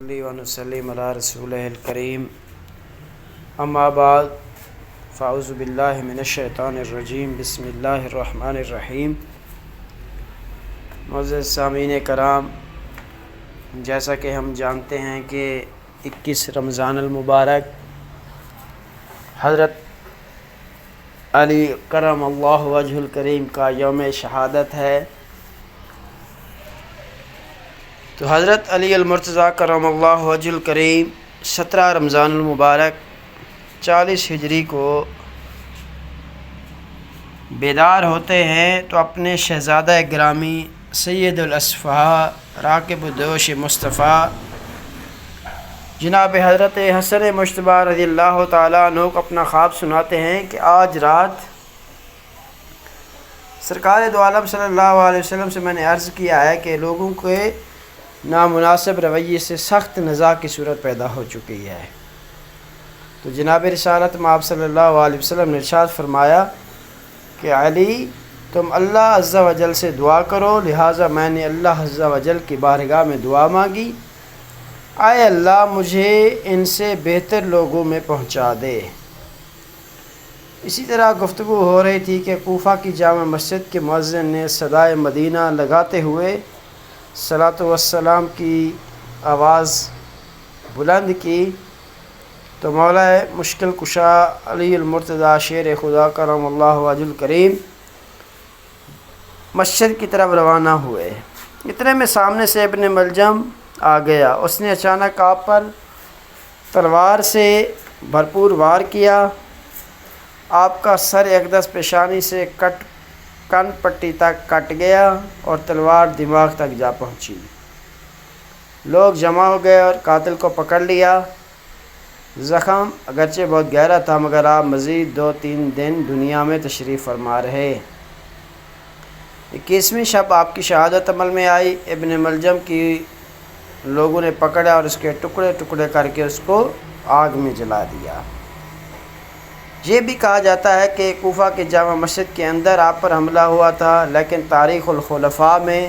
ونسلم علی رسولہ الکریم اما بعد فاعوذ باللہ من الشیطان الرجیم بسم اللہ الرحمن الرحیم۔ معزز سامعین کرام، جیسا کہ ہم جانتے ہیں کہ 21 رمضان المبارک حضرت علی کرم اللہ وجہ الکریم کا یوم شہادت ہے، تو حضرت علی المرتضیٰ کرم اللہ وجہ الکریم 17 رمضان المبارک 40 ہجری کو بیدار ہوتے ہیں تو اپنے شہزادہ گرامی سید الاصفہاء راکب الدوش مصطفیٰ جناب حضرت حسن مجتبیٰ رضی اللہ تعالیٰ عنہ کو اپنا خواب سناتے ہیں کہ آج رات سرکار دو عالم صلی اللہ علیہ وسلم سے میں نے عرض کیا ہے کہ لوگوں کے نامناسب رویے سے سخت نزاع کی صورت پیدا ہو چکی ہے، تو جناب رسالت مآب صلی اللہ علیہ وسلم نے ارشاد فرمایا کہ علی تم اللہ عز و جل سے دعا کرو، لہٰذا میں نے اللہ عز و جل کی بارگاہ میں دعا مانگی، اے اللہ مجھے ان سے بہتر لوگوں میں پہنچا دے۔ اسی طرح گفتگو ہو رہی تھی کہ کوفہ کی جامع مسجد کے مؤذن نے صدائے مدینہ لگاتے ہوئے صلاۃ والسلام کی آواز بلند کی، تو مولا مشکل کشا علی المرتضیٰ شیر خدا کرم اللہ وجہ الکریم مسجد کی طرف روانہ ہوئے۔ اتنے میں سامنے سے ابن ملجم آ گیا، اس نے اچانک آپ پر تلوار سے بھرپور وار کیا، آپ کا سر اقدس پیشانی سے کن پٹی تک کٹ گیا اور تلوار دماغ تک جا پہنچی۔ لوگ جمع ہو گئے اور قاتل کو پکڑ لیا۔ زخم اگرچہ بہت گہرا تھا مگر آپ مزید 2-3 دن دنیا میں تشریف فرما رہے۔ 21ویں شب آپ کی شہادت عمل میں آئی۔ ابن ملجم کی لوگوں نے پکڑا اور اس کے ٹکڑے ٹکڑے کر کے اس کو آگ میں جلا دیا۔ یہ بھی کہا جاتا ہے کہ کوفہ کے جامع مسجد کے اندر آپ پر حملہ ہوا تھا، لیکن تاریخ الخلفاء میں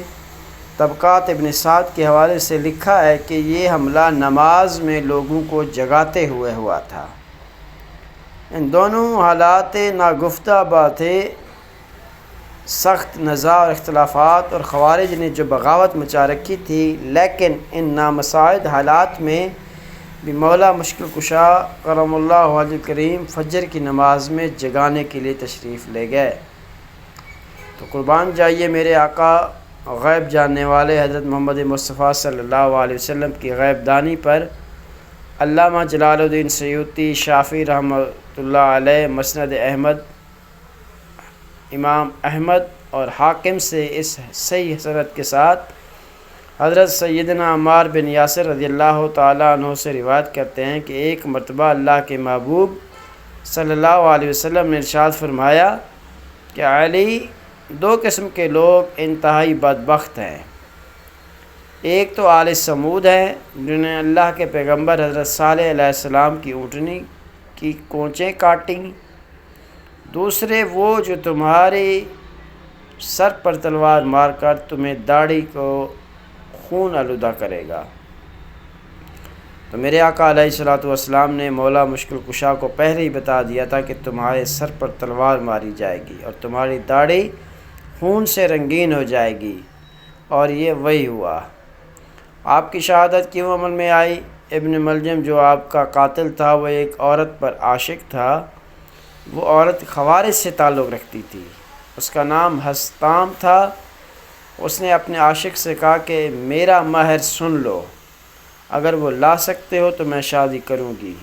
طبقات ابن سعد کے حوالے سے لکھا ہے کہ یہ حملہ نماز میں لوگوں کو جگاتے ہوئے ہوا تھا۔ ان دونوں حالات ناگفتہ باتیں، سخت نزاع اور اختلافات، اور خوارج نے جو بغاوت مچا رکھی تھی، لیکن ان نامساعد حالات میں بھی مولا مشکل کشا کرم اللہ وجہ کریم فجر کی نماز میں جگانے کے لیے تشریف لے گئے۔ تو قربان جائیے میرے آقا غیب جاننے والے حضرت محمد مصطفیٰ صلی اللہ علیہ وسلم کی غیب دانی پر علامہ جلال الدین سیوطی شافعی رحمۃ اللہ علیہ مسند احمد امام احمد اور حاکم سے اس صحیح سند کے ساتھ حضرت سیدنا عمار بن یاسر رضی اللہ تعالیٰ عنہ سے روایت کرتے ہیں کہ ایک مرتبہ اللہ کے محبوب صلی اللہ علیہ وسلم نے ارشاد فرمایا کہ علی 2 قسم کے لوگ انتہائی بدبخت ہیں، ایک تو آل سمود ہیں جنہوں نے اللہ کے پیغمبر حضرت صالح علیہ السلام کی اونٹنی کی کونچیں کاٹیں، دوسرے وہ جو تمہارے سر پر تلوار مار کر تمہیں داڑھی کو خون آلودہ کرے گا۔ تو میرے آقا علیہ الصلوۃ والسلام نے مولا مشکل کشا کو پہلے ہی بتا دیا تھا کہ تمہارے سر پر تلوار ماری جائے گی اور تمہاری داڑھی خون سے رنگین ہو جائے گی، اور یہ وہی ہوا۔ آپ کی شہادت کیوں عمل میں آئی؟ ابن ملجم جو آپ کا قاتل تھا وہ ایک عورت پر عاشق تھا۔ وہ عورت خوارج سے تعلق رکھتی تھی، اس کا نام حسطام تھا۔ اس نے اپنے عاشق سے کہا کہ میرا مہر سن لو، اگر وہ لا سکتے ہو تو میں شادی کروں گی۔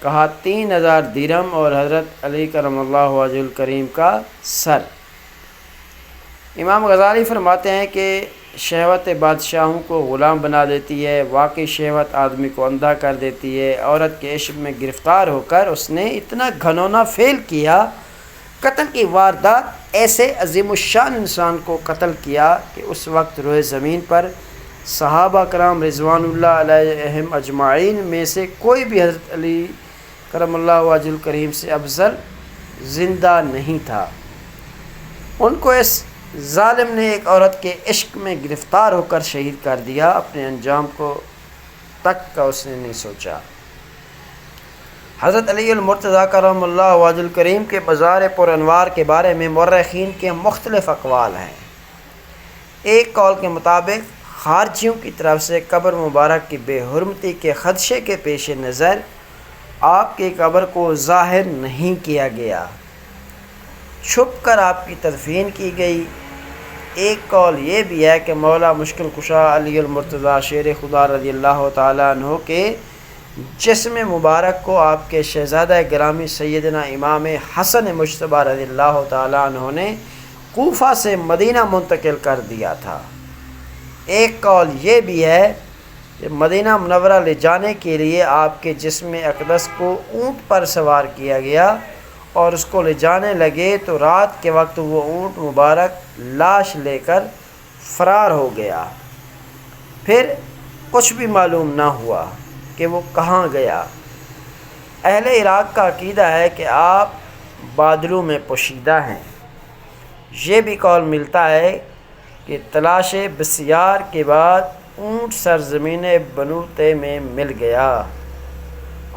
کہا 3000 درہم اور حضرت علی کرم اللہ وجہ الکریم کا سر۔ امام غزالی فرماتے ہیں کہ شہوت بادشاہوں کو غلام بنا دیتی ہے، واقعی شہوت آدمی کو اندھا کر دیتی ہے۔ عورت کے عشق میں گرفتار ہو کر اس نے اتنا گھنونا فعل کیا، قتل کی واردات، ایسے عظیم الشان انسان کو قتل کیا کہ اس وقت روئے زمین پر صحابہ کرام رضوان اللہ علیہم اجمعین میں سے کوئی بھی حضرت علی کرم اللہ وجہ الکریم سے افضل زندہ نہیں تھا۔ ان کو اس ظالم نے ایک عورت کے عشق میں گرفتار ہو کر شہید کر دیا۔ اپنے انجام کو تک کا اس نے نہیں سوچا۔ حضرت علی المرتضیٰ کرم اللہ وجہ الکریم کے مزار پر انوار کے بارے میں مورخین کے مختلف اقوال ہیں۔ ایک قول کے مطابق خارجیوں کی طرف سے قبر مبارک کی بے حرمتی کے خدشے کے پیش نظر آپ کی قبر کو ظاہر نہیں کیا گیا، چھپ کر آپ کی تدفین کی گئی۔ ایک قول یہ بھی ہے کہ مولا مشکل کشا علی المرتضیٰ شیر خدا رضی اللہ تعالیٰ عنہ کے جسم مبارک کو آپ کے شہزادہ گرامی سیدنا امام حسن مجتبیٰ رضی اللہ تعالیٰ عنہ نے کوفہ سے مدینہ منتقل کر دیا تھا۔ ایک قول یہ بھی ہے کہ مدینہ منورہ لے جانے کے لیے آپ کے جسم اقدس کو اونٹ پر سوار کیا گیا اور اس کو لے جانے لگے تو رات کے وقت وہ اونٹ مبارک لاش لے کر فرار ہو گیا، پھر کچھ بھی معلوم نہ ہوا کہ وہ کہاں گیا۔ اہل عراق کا عقیدہ ہے کہ آپ بادلوں میں پوشیدہ ہیں۔ یہ بھی قول ملتا ہے کہ تلاش بسیار کے بعد اونٹ سرزمین بنو تیم میں مل گیا،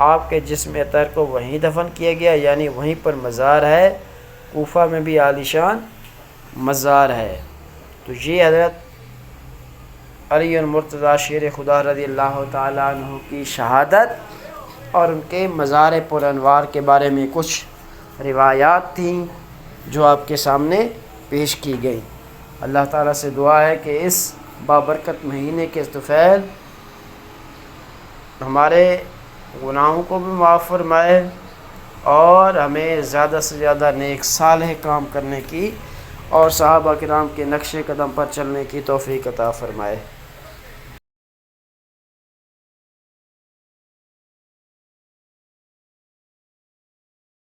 آپ کے جسم اطہر کو وہیں دفن کیا گیا، یعنی وہیں پر مزار ہے۔ کوفہ میں بھی عالیشان مزار ہے۔ تو یہ حضرت علی المرتضیٰ شیر خدا رضی اللہ تعالیٰ عنہ کی شہادت اور ان کے مزار پر انوار کے بارے میں کچھ روایات تھیں جو آپ کے سامنے پیش کی گئی۔ اللہ تعالیٰ سے دعا ہے کہ اس بابرکت مہینے کے طفیل ہمارے گناہوں کو بھی معاف فرمائے اور ہمیں زیادہ سے زیادہ نیک صالح کام کرنے کی اور صحابہ کرام کے نقش قدم پر چلنے کی توفیق عطا فرمائے۔